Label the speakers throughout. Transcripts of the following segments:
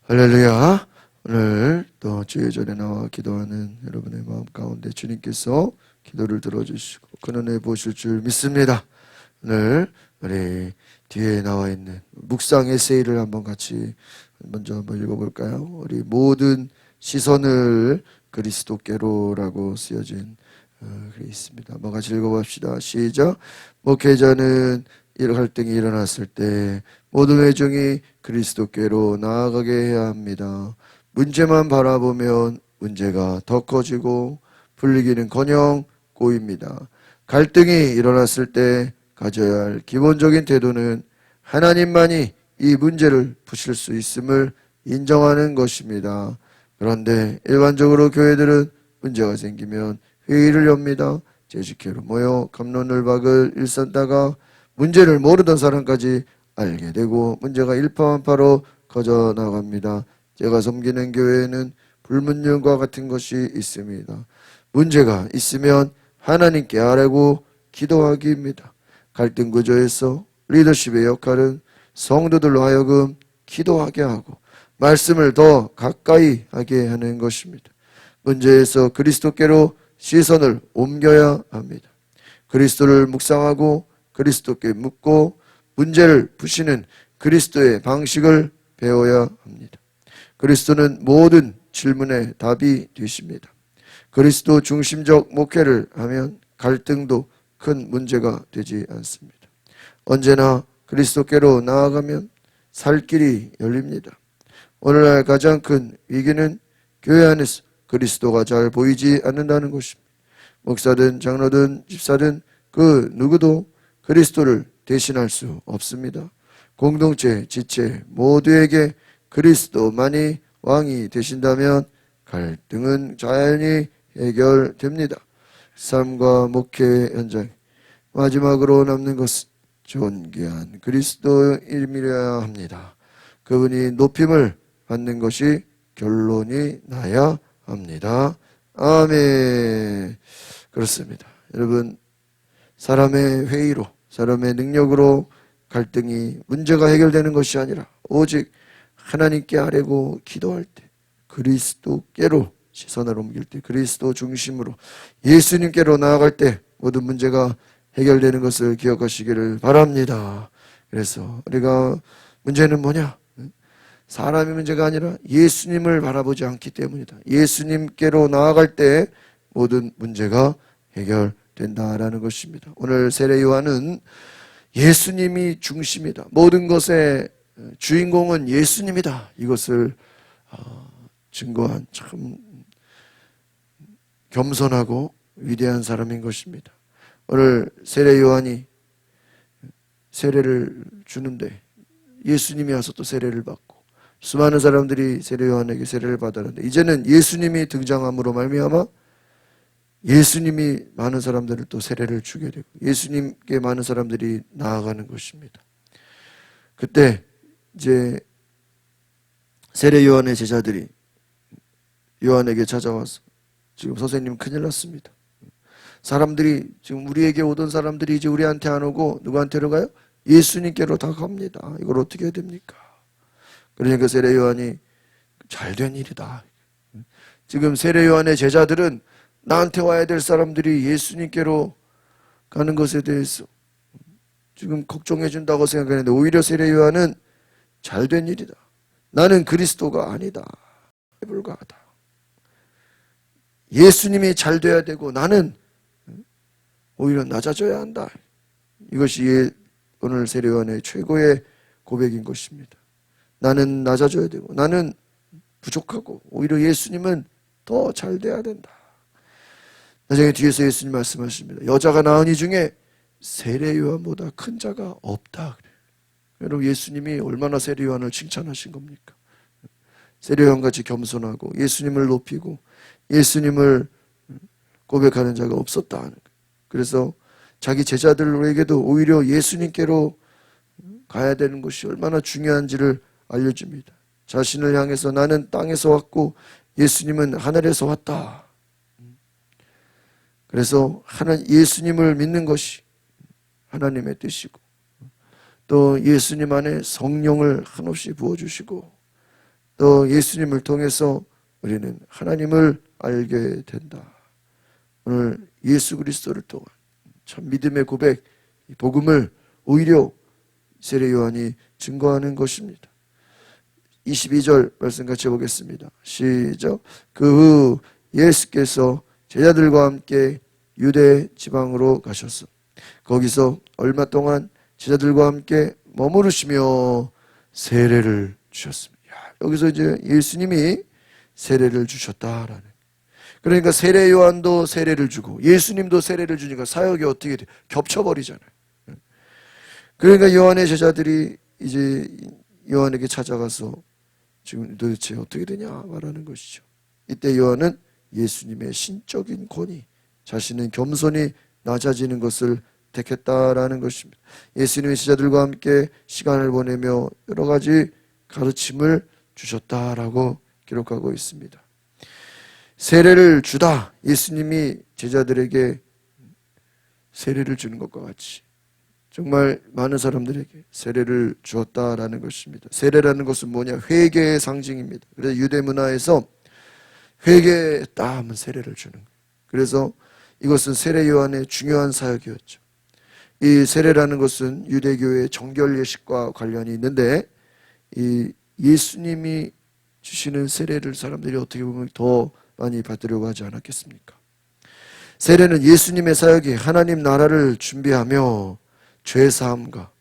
Speaker 1: 할렐루야. 오늘 또 주의 전에 나와 기도하는 여러분의 마음 가운데 주님께서 기도를 들어주시고 근원해 보실 줄 믿습니다. 오늘 우리 뒤에 나와 있는 묵상 에세이를 먼저 한번 읽어볼까요? 우리 모든 시선을 그리스도께로라고 쓰여진 글이 있습니다. 한번 같이 읽어봅시다. 시작. 목회자는 이런 갈등이 일어났을 때 모든 회중이 그리스도께로 나아가게 해야 합니다. 문제만 바라보면 문제가 더 커지고 풀리기는커녕 꼬입니다. 갈등이 일어났을 때 가져야 할 기본적인 태도는 하나님만이 이 문제를 푸실 수 있음을 인정하는 것입니다. 그런데 일반적으로 교회들은 문제가 생기면 회의를 엽니다. 제식회로 모여 갑론을박을 일삼다가 문제를 모르던 사람까지 알게 되고 문제가 일파만파로 커져나갑니다. 제가 섬기는 교회에는 불문율과 같은 것이 있습니다. 문제가 있으면 하나님께 아뢰고 기도하기입니다. 갈등 구조에서 리더십의 역할은 성도들로 하여금 기도하게 하고 말씀을 더 가까이 하게 하는 것입니다. 문제에서 그리스도께로 시선을 옮겨야 합니다. 그리스도를 묵상하고 그리스도께 묻고 문제를 푸시는 그리스도의 방식을 배워야 합니다. 그리스도는 모든 질문의 답이 되십니다. 그리스도 중심적 목회를 하면 갈등도 큰 문제가 되지 않습니다. 언제나 그리스도께로 나아가면 살 길이 열립니다. 오늘날 가장 큰 위기는 교회 안에서 그리스도가 잘 보이지 않는다는 것입니다. 목사든 장로든 집사든 그 누구도 그리스도를 대신할 수 없습니다. 공동체, 지체 모두에게 그리스도만이 왕이 되신다면 갈등은 자연히 해결됩니다. 삶과 목회 현장 마지막으로 남는 것은 존귀한 그리스도임이어야 합니다. 그분이 높임을 받는 것이 결론이 나야 합니다. 아멘. 그렇습니다. 여러분, 사람의 회의로, 사람의 능력으로 갈등이 문제가 해결되는 것이 아니라 오직 하나님께 아뢰고 기도할 때, 그리스도께로 시선을 옮길 때, 그리스도 중심으로 예수님께로 나아갈 때 모든 문제가 해결되는 것을 기억하시기를 바랍니다. 그래서 우리가 문제는 뭐냐? 사람의 문제가 아니라 예수님을 바라보지 않기 때문이다. 예수님께로 나아갈 때 모든 문제가 해결된다라는 것입니다. 오늘 세례 요한은 예수님이 중심이다. 모든 것의 주인공은 예수님이다. 이것을 증거한 참 겸손하고 위대한 사람인 것입니다. 오늘 세례 요한이 세례를 주는데 예수님이 와서 또 세례를 받고 수많은 사람들이 세례 요한에게 세례를 받았는데 이제는 예수님이 등장함으로 말미암아 예수님이 많은 사람들을 또 세례를 주게 되고 예수님께 많은 사람들이 나아가는 것입니다. 그때 이제 세례 요한의 제자들이 요한에게 찾아와서 지금 선생님 큰일 났습니다. 사람들이 지금 우리에게 오던 사람들이 이제 우리한테 안 오고 누구한테로 가요? 예수님께로 다 갑니다. 이걸 어떻게 해야 됩니까? 그러니까 세례 요한이 잘된 일이다. 지금 세례 요한의 제자들은 나한테 와야 될 사람들이 예수님께로 가는 것에 대해서 지금 걱정해 준다고 생각하는데 오히려 세례 요한은 잘된 일이다. 나는 그리스도가 아니다. 불가하다. 예수님이 잘 돼야 되고 나는 오히려 낮아져야 한다. 이것이 오늘 세례 요한의 최고의 고백인 것입니다. 나는 낮아져야 되고 나는 부족하고 오히려 예수님은 더 잘 돼야 된다. 나중에 뒤에서 예수님 말씀하십니다. 여자가 낳은 이 중에 세례 요한보다 큰 자가 없다. 여러분 예수님이 얼마나 세례 요한을 칭찬하신 겁니까? 세례 요한같이 겸손하고 예수님을 높이고 예수님을 고백하는 자가 없었다. 그래서 자기 제자들에게도 오히려 예수님께로 가야 되는 것이 얼마나 중요한지를 알려줍니다. 자신을 향해서 나는 땅에서 왔고 예수님은 하늘에서 왔다. 그래서 예수님을 믿는 것이 하나님의 뜻이고 또 예수님 안에 성령을 한없이 부어주시고 또 예수님을 통해서 우리는 하나님을 알게 된다. 오늘 예수 그리스도를 통한 참 믿음의 고백, 이 복음을 오히려 세례 요한이 증거하는 것입니다. 22절 말씀 같이 보겠습니다. 시작. 그 후 예수께서 제자들과 함께 유대 지방으로 가셔서 거기서 얼마 동안 제자들과 함께 머무르시며 세례를 주셨습니다. 여기서 이제 예수님이 세례를 주셨다라는. 그러니까 세례 요한도 세례를 주고 예수님도 세례를 주니까 사역이 어떻게 돼? 겹쳐버리잖아요. 그러니까 요한의 제자들이 이제 요한에게 찾아가서 지금 도대체 어떻게 되냐 말하는 것이죠. 이때 요한은 예수님의 신적인 권위, 자신은 겸손히 낮아지는 것을 택했다라는 것입니다. 예수님의 제자들과 함께 시간을 보내며 여러 가지 가르침을 주셨다라고 기록하고 있습니다. 세례를 주다, 예수님이 제자들에게 세례를 주는 것과 같이 정말 많은 사람들에게 세례를 주었다라는 것입니다. 세례라는 것은 뭐냐? 회개의 상징입니다. 그래서 유대 문화에서 회개했다 하면 세례를 주는 거예요. 그래서 이것은 세례 요한의 중요한 사역이었죠. 이 세례라는 것은 유대교의 정결 예식과 관련이 있는데 이 예수님이 주시는 세례를 사람들이 어떻게 보면 더 많이 받으려고 하지 않았겠습니까? 세례는 예수님의 사역이 하나님 나라를 준비하며 죄사함과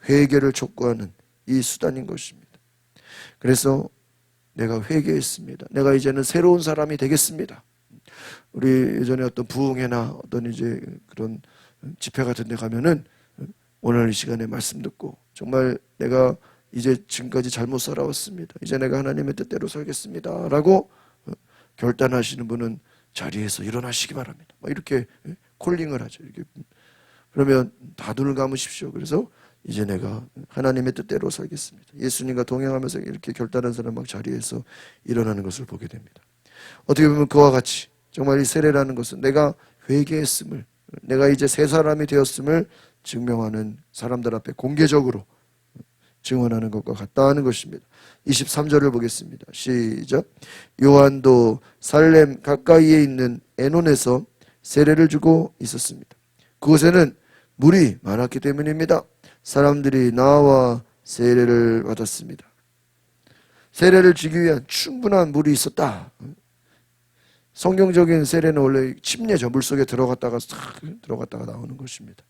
Speaker 1: 회개를 촉구하는 이 수단인 것입니다. 그래서 내가 회개했습니다. 내가 이제는 새로운 사람이 되겠습니다. 우리 예전에 어떤 부흥회나 어떤 이제 그런 집회 같은 데 가면은 오늘 이 시간에 말씀 듣고 정말 내가 이제 지금까지 잘못 살아왔습니다. 이제 내가 하나님의 뜻대로 살겠습니다. 라고 결단하시는 분은 자리에서 일어나시기 바랍니다. 이렇게 콜링을 하죠. 이렇게. 그러면 다 눈을 감으십시오. 그래서 이제 내가 하나님의 뜻대로 살겠습니다. 예수님과 동행하면서 이렇게 결단한 사람 막 자리에서 일어나는 것을 보게 됩니다. 어떻게 보면 그와 같이 정말 이 세례라는 것은 내가 회개했음을, 내가 이제 새 사람이 되었음을 증명하는 사람들 앞에 공개적으로 증언하는 것과 같다는 것입니다. 23절을 보겠습니다. 시작. 요한도 살렘 가까이에 있는 에논에서 세례를 주고 있었습니다. 그곳에는 물이 많았기 때문입니다. 사람들이 나와 세례를 받았습니다. 세례를 주기 위한 충분한 물이 있었다. 성경적인 세례는 원래 침례죠. 물속에 들어갔다가 나오는 것입니다.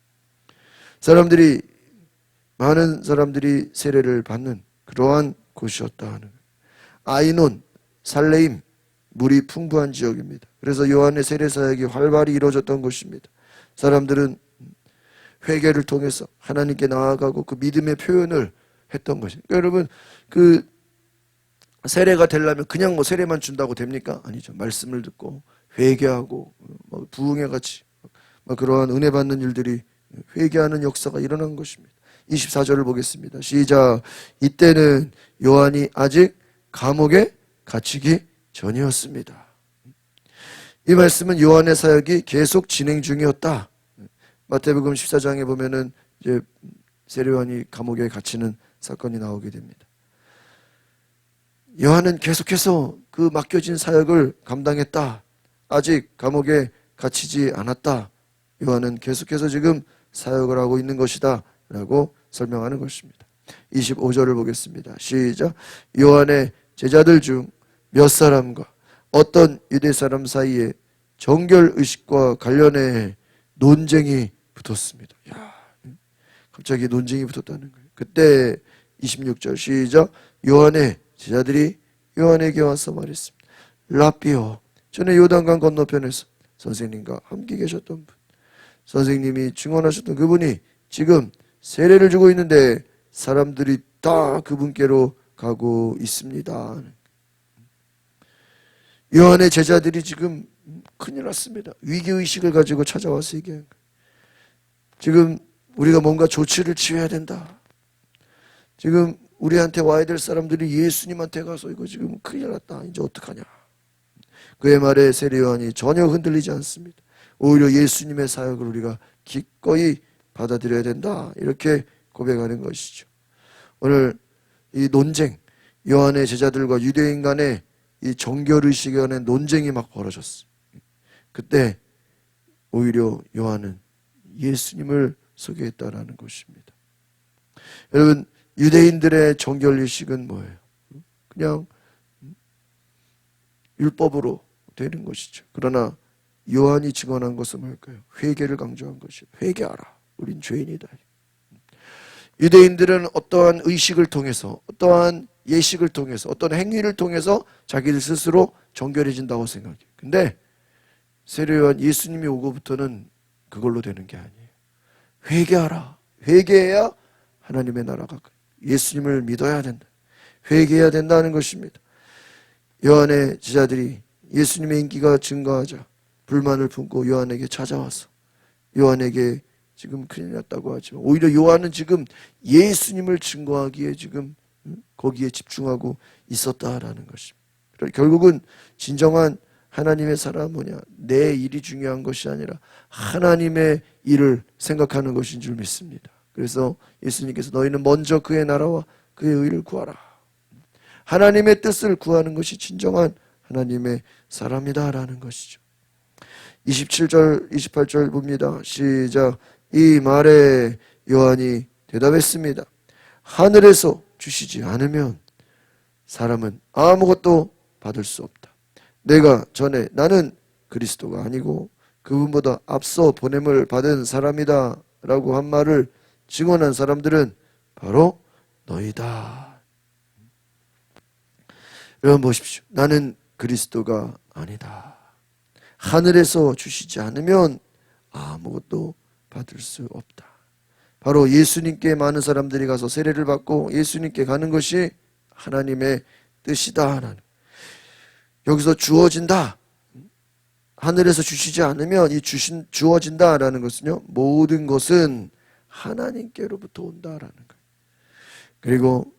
Speaker 1: 많은 사람들이 세례를 받는 그러한 곳이었다 하는 거예요. 아이논, 살레임, 물이 풍부한 지역입니다. 그래서 요한의 세례 사역이 활발히 이루어졌던 곳입니다. 사람들은 회개를 통해서 하나님께 나아가고 그 믿음의 표현을 했던 것입니다. 그러니까 여러분, 그 세례가 되려면 그냥 뭐 세례만 준다고 됩니까? 아니죠. 말씀을 듣고 회개하고 부흥회 같이 그러한 은혜 받는 일들이 회개하는 역사가 일어난 것입니다. 24절을 보겠습니다. 시작. 이때는 요한이 아직 감옥에 갇히기 전이었습니다. 이 말씀은 요한의 사역이 계속 진행 중이었다. 마태복음 14장에 보면은 이제 세례 요한이 감옥에 갇히는 사건이 나오게 됩니다. 요한은 계속해서 그 맡겨진 사역을 감당했다. 아직 감옥에 갇히지 않았다. 요한은 계속해서 지금 사역을 하고 있는 것이다 라고 설명하는 것입니다. 25절을 보겠습니다. 시작. 요한의 제자들 중 몇 사람과 어떤 유대 사람 사이에 정결의식과 관련해 논쟁이 붙었습니다. 갑자기 논쟁이 붙었다는 거예요. 그때 26절 시작. 요한의 제자들이 요한에게 와서 말했습니다. 라삐요, 전에 요단강 건너편에서 선생님과 함께 계셨던 분, 선생님이 증언하셨던 그분이 지금 세례를 주고 있는데 사람들이 다 그분께로 가고 있습니다. 요한의 제자들이 지금 큰일 났습니다. 위기의식을 가지고 찾아와서 얘기한 거예요. 지금 우리가 뭔가 조치를 취해야 된다. 지금 우리한테 와야 될 사람들이 예수님한테 가서 이거 지금 큰일 났다. 이제 어떡하냐. 그의 말에 세례 요한이 전혀 흔들리지 않습니다. 오히려 예수님의 사역을 우리가 기꺼이 받아들여야 된다. 이렇게 고백하는 것이죠. 오늘 이 논쟁, 요한의 제자들과 유대인 간에 이 정결의식에 관한 논쟁이 막 벌어졌어요. 그때 오히려 요한은 예수님을 소개했다라는 것입니다. 여러분, 유대인들의 정결의식은 뭐예요? 그냥 율법으로 되는 것이죠. 그러나 요한이 증언한 것은 뭘까요? 회개를 강조한 것이에요. 회개하라. 우린 죄인이다. 유대인들은 어떠한 의식을 통해서, 어떠한 예식을 통해서, 어떤 행위를 통해서 자기들 스스로 정결해진다고 생각해요. 근데 세례요한 예수님이 오고부터는 그걸로 되는 게 아니에요. 회개하라. 회개해야 하나님의 나라가 예수님을 믿어야 된다. 회개해야 된다는 것입니다. 요한의 제자들이 예수님의 인기가 증가하자 불만을 품고 요한에게 찾아와서 요한에게 지금 큰일 났다고 하지만 오히려 요한은 지금 예수님을 증거하기에 지금 거기에 집중하고 있었다라는 것입니다. 결국은 진정한 하나님의 사람은 뭐냐? 내 일이 중요한 것이 아니라 하나님의 일을 생각하는 것인 줄 믿습니다. 그래서 예수님께서 너희는 먼저 그의 나라와 그의 의를 구하라. 하나님의 뜻을 구하는 것이 진정한 하나님의 사람이다라는 것이죠. 27절, 28절 봅니다. 시작. 이 말에 요한이 대답했습니다. 하늘에서 주시지 않으면 사람은 아무것도 받을 수 없다. 내가 전에 나는 그리스도가 아니고 그분보다 앞서 보냄을 받은 사람이다 라고 한 말을 증언한 사람들은 바로 너희다. 여러분 보십시오. 나는 그리스도가 아니다. 하늘에서 주시지 않으면 아무것도 받을 수 없다. 바로 예수님께 많은 사람들이 가서 세례를 받고 예수님께 가는 것이 하나님의 뜻이다. 여기서 주어진다. 하늘에서 주시지 않으면 이 주어진다라는 것은요, 모든 것은 하나님께로부터 온다라는 거예요. 그리고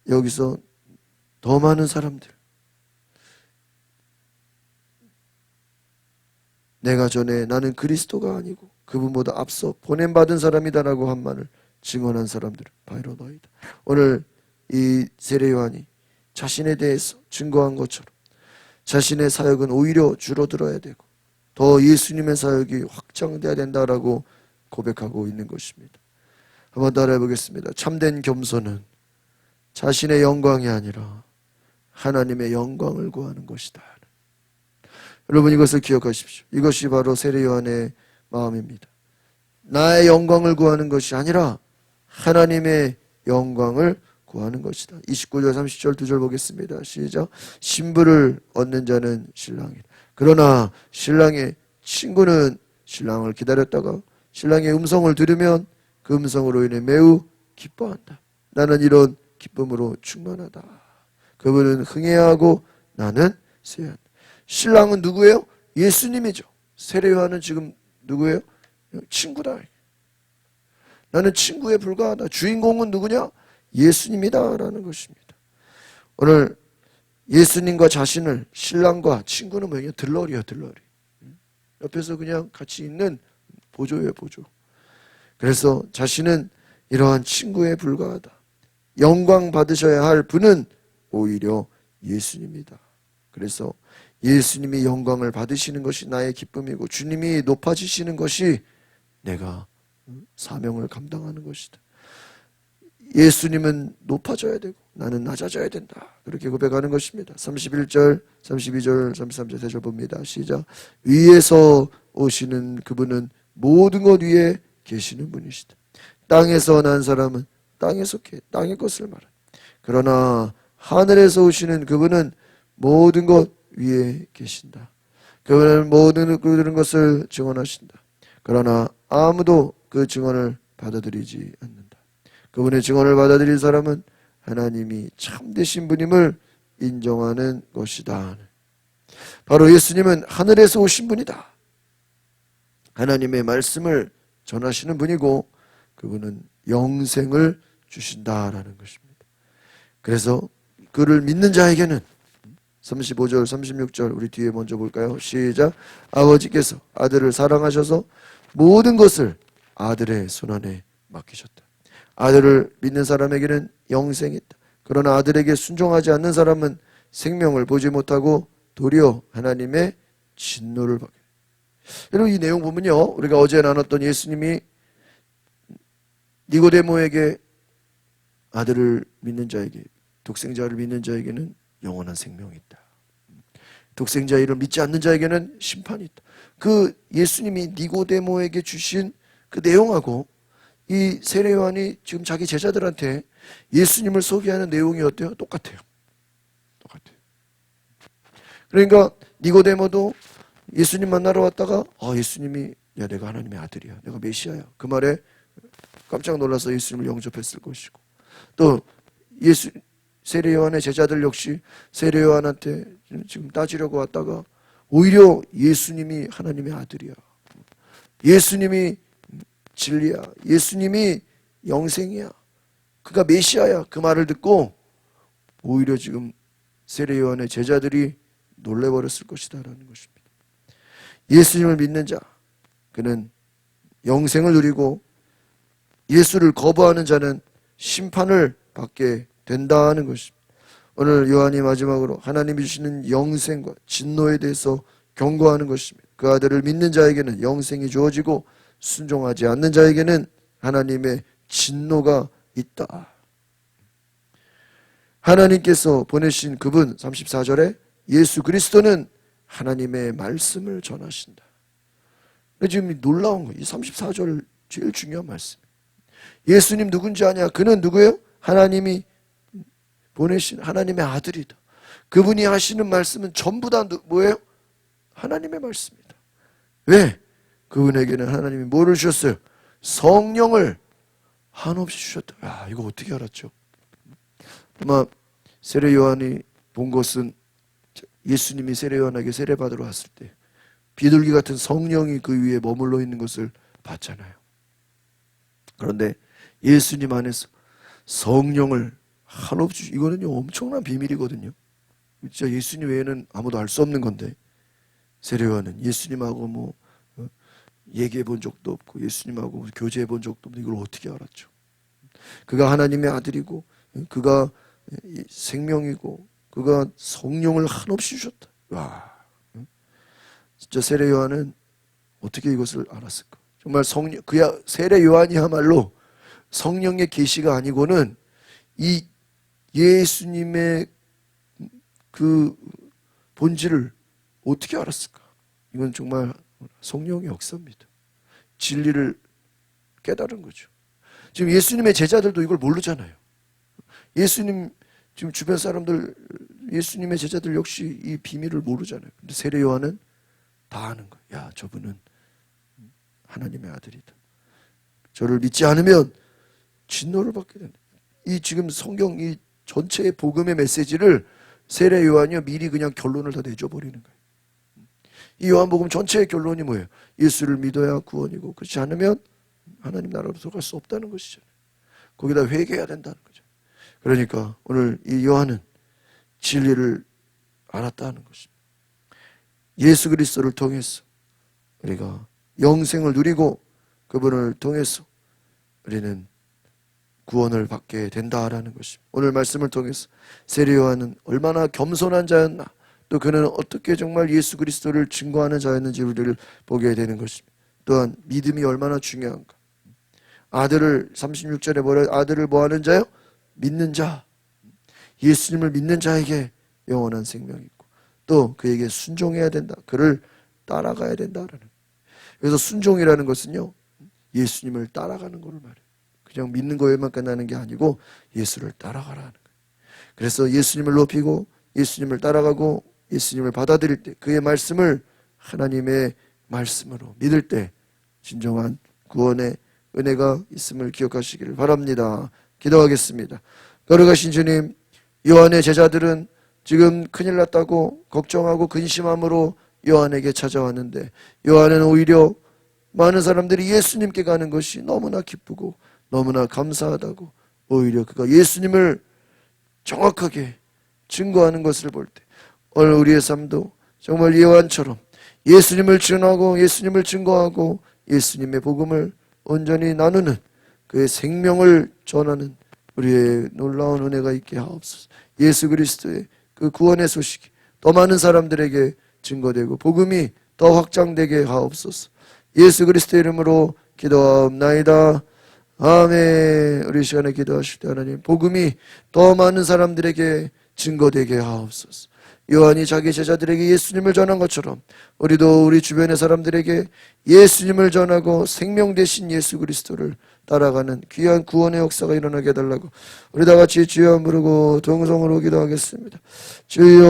Speaker 1: 여기서 더 많은 사람들, 내가 전에 나는 그리스도가 아니고 그분보다 앞서 보냄받은 사람이다라고 한 말을 증언한 사람들은 바로 너희다. 오늘 이 세례 요한이 자신에 대해서 증거한 것처럼 자신의 사역은 오히려 줄어들어야 되고 더 예수님의 사역이 확장돼야 된다라고 고백하고 있는 것입니다. 한번 따라해 보겠습니다. 참된 겸손은 자신의 영광이 아니라 하나님의 영광을 구하는 것이다. 여러분 이것을 기억하십시오. 이것이 바로 세례 요한의 마음입니다. 나의 영광을 구하는 것이 아니라 하나님의 영광을 구하는 것이다. 29절 30절 2절 보겠습니다. 시작. 신부를 얻는 자는 신랑이라. 그러나 신랑의 친구는 신랑을 기다렸다가 신랑의 음성을 들으면 그 음성으로 인해 매우 기뻐한다. 나는 이런 기쁨으로 충만하다. 그분은 흥해하고 나는 쇠한다. 신랑은 누구예요? 예수님이죠. 세례 요한은 지금 누구예요? 친구다. 나는 친구에 불과하다. 주인공은 누구냐? 예수님이다라는 것입니다. 오늘 예수님과 자신을 신랑과 친구는 뭐냐? 들러리야, 들러리. 옆에서 그냥 같이 있는 보조예요, 보조. 그래서 자신은 이러한 친구에 불과하다. 영광 받으셔야 할 분은 오히려 예수님이다. 그래서 예수님이 영광을 받으시는 것이 나의 기쁨이고 주님이 높아지시는 것이 내가 사명을 감당하는 것이다. 예수님은 높아져야 되고 나는 낮아져야 된다. 그렇게 고백하는 것입니다. 31절, 32절, 33절 세절 봅니다. 시작. 위에서 오시는 그분은 모든 것 위에 계시는 분이시다. 땅에서 난 사람은 땅에 속해 땅의 것을 말한다. 그러나 하늘에서 오시는 그분은 모든 것 위에 계신다. 그분은 모든 것을 증언하신다. 그러나 아무도 그 증언을 받아들이지 않는다. 그분의 증언을 받아들인 사람은 하나님이 참되신 분임을 인정하는 것이다. 바로 예수님은 하늘에서 오신 분이다. 하나님의 말씀을 전하시는 분이고 그분은 영생을 주신다라는 것입니다. 그래서 그를 믿는 자에게는 35절, 36절 우리 뒤에 먼저 볼까요? 시작. 아버지께서 아들을 사랑하셔서 모든 것을 아들의 손안에 맡기셨다. 아들을 믿는 사람에게는 영생이 있다. 그러나 아들에게 순종하지 않는 사람은 생명을 보지 못하고 도리어 하나님의 진노를 받게. 여러분, 이 내용 보면요, 우리가 어제 나눴던 예수님이 니고데모에게 아들을 믿는 자에게, 독생자를 믿는 자에게는 영원한 생명이 있다. 독생자를 믿지 않는 자에게는 심판이 있다. 그 예수님이 니고데모에게 주신 그 내용하고 이 세례 요한이 지금 자기 제자들한테 예수님을 소개하는 내용이 어때요? 똑같아요. 똑같아요. 그러니까 니고데모도 예수님 만나러 왔다가 예수님이 야, 내가 하나님의 아들이야, 내가 메시아야, 그 말에 깜짝 놀라서 예수님을 영접했을 것이고, 또 세례 요한의 제자들 역시 세례 요한한테 지금 따지려고 왔다가 오히려 예수님이 하나님의 아들이야, 예수님이 진리야, 예수님이 영생이야, 그가 메시아야, 그 말을 듣고 오히려 지금 세례 요한의 제자들이 놀래버렸을 것이다라는 것입니다. 예수님을 믿는 자, 그는 영생을 누리고 예수를 거부하는 자는 심판을 받게 된다는 것입니다. 오늘 요한이 마지막으로 하나님이 주시는 영생과 진노에 대해서 경고하는 것입니다. 그 아들을 믿는 자에게는 영생이 주어지고 순종하지 않는 자에게는 하나님의 진노가 있다. 하나님께서 보내신 그분, 34절에 예수 그리스도는 하나님의 말씀을 전하신다. 지금 놀라운 거예요. 이 34절 제일 중요한 말씀. 예수님 누군지 아냐? 그는 누구예요? 하나님이 보내신 하나님의 아들이다. 그분이 하시는 말씀은 전부 다 뭐예요? 하나님의 말씀이다. 왜? 그분에게는 하나님이 뭐를 주셨어요? 성령을 한없이 주셨다. 야, 이거 어떻게 알았죠? 아마 세례 요한이 본 것은 예수님이 세례 요한에게 세례 받으러 왔을 때 비둘기 같은 성령이 그 위에 머물러 있는 것을 봤잖아요. 그런데 예수님 안에서 성령을 한없이, 이거는요 엄청난 비밀이거든요. 진짜 예수님 외에는 아무도 알 수 없는 건데, 세례 요한은 예수님하고 얘기해 본 적도 없고 예수님하고 교제해 본 적도 없는데 이걸 어떻게 알았죠? 그가 하나님의 아들이고 그가 생명이고 그가 성령을 한없이 주셨다. 와, 진짜 세례 요한은 어떻게 이것을 알았을까? 정말 세례 요한이야말로 성령의 계시가 아니고는 이 예수님의 그 본질을 어떻게 알았을까? 이건 정말 성령의 역사입니다. 진리를 깨달은 거죠. 지금 예수님의 제자들도 이걸 모르잖아요. 예수님 지금 주변 사람들, 예수님의 제자들 역시 이 비밀을 모르잖아요. 근데 세례 요한은 다 아는 거예요. 야, 저분은 하나님의 아들이다. 저를 믿지 않으면 진노를 받게 된다. 이 지금 성경 이 전체의 복음의 메시지를 세례 요한이 미리 그냥 결론을 다 내줘버리는 거예요. 이 요한복음 전체의 결론이 뭐예요? 예수를 믿어야 구원이고 그렇지 않으면 하나님 나라로 들어갈 수 없다는 것이잖아요. 거기다 회개해야 된다는 거죠. 그러니까 오늘 이 요한은 진리를 알았다는 것입니다. 예수 그리스도를 통해서 우리가 영생을 누리고 그분을 통해서 우리는 구원을 받게 된다라는 것입니다. 오늘 말씀을 통해서 세례 요한은 얼마나 겸손한 자였나, 또 그는 어떻게 정말 예수 그리스도를 증거하는 자였는지 우리를 보게 되는 것입니다. 또한 믿음이 얼마나 중요한가. 아들을 36절에 뭐래요? 아들을 뭐하는 자요? 믿는 자. 예수님을 믿는 자에게 영원한 생명이 있고 또 그에게 순종해야 된다. 그를 따라가야 된다라는. 그래서 순종이라는 것은요, 예수님을 따라가는 것을 말해요. 그냥 믿는 거에만 끝나는 게 아니고 예수를 따라가라는 거예요. 그래서 예수님을 높이고 예수님을 따라가고 예수님을 받아들일 때, 그의 말씀을 하나님의 말씀으로 믿을 때 진정한 구원의 은혜가 있음을 기억하시기를 바랍니다. 기도하겠습니다. 거룩하신 주님, 요한의 제자들은 지금 큰일 났다고 걱정하고 근심함으로 요한에게 찾아왔는데, 요한은 오히려 많은 사람들이 예수님께 가는 것이 너무나 기쁘고 너무나 감사하다고, 오히려 그가 예수님을 정확하게 증거하는 것을 볼 때 오늘 우리의 삶도 정말 요한처럼 예수님을 전하고 예수님을 증거하고 예수님의 복음을 온전히 나누는, 그의 생명을 전하는 우리의 놀라운 은혜가 있게 하옵소서. 예수 그리스도의 그 구원의 소식이 더 많은 사람들에게 증거되고 복음이 더 확장되게 하옵소서. 예수 그리스도의 이름으로 기도하옵나이다. 아멘. 우리 시간에 기도하실 때 하나님 복음이 더 많은 사람들에게 증거되게 하옵소서. 요한이 자기 제자들에게 예수님을 전한 것처럼 우리도 우리 주변의 사람들에게 예수님을 전하고 생명 되신 예수 그리스도를 따라가는 귀한 구원의 역사가 일어나게 해달라고 우리 다 같이 주여 부르고 동성으로 기도하겠습니다. 주여.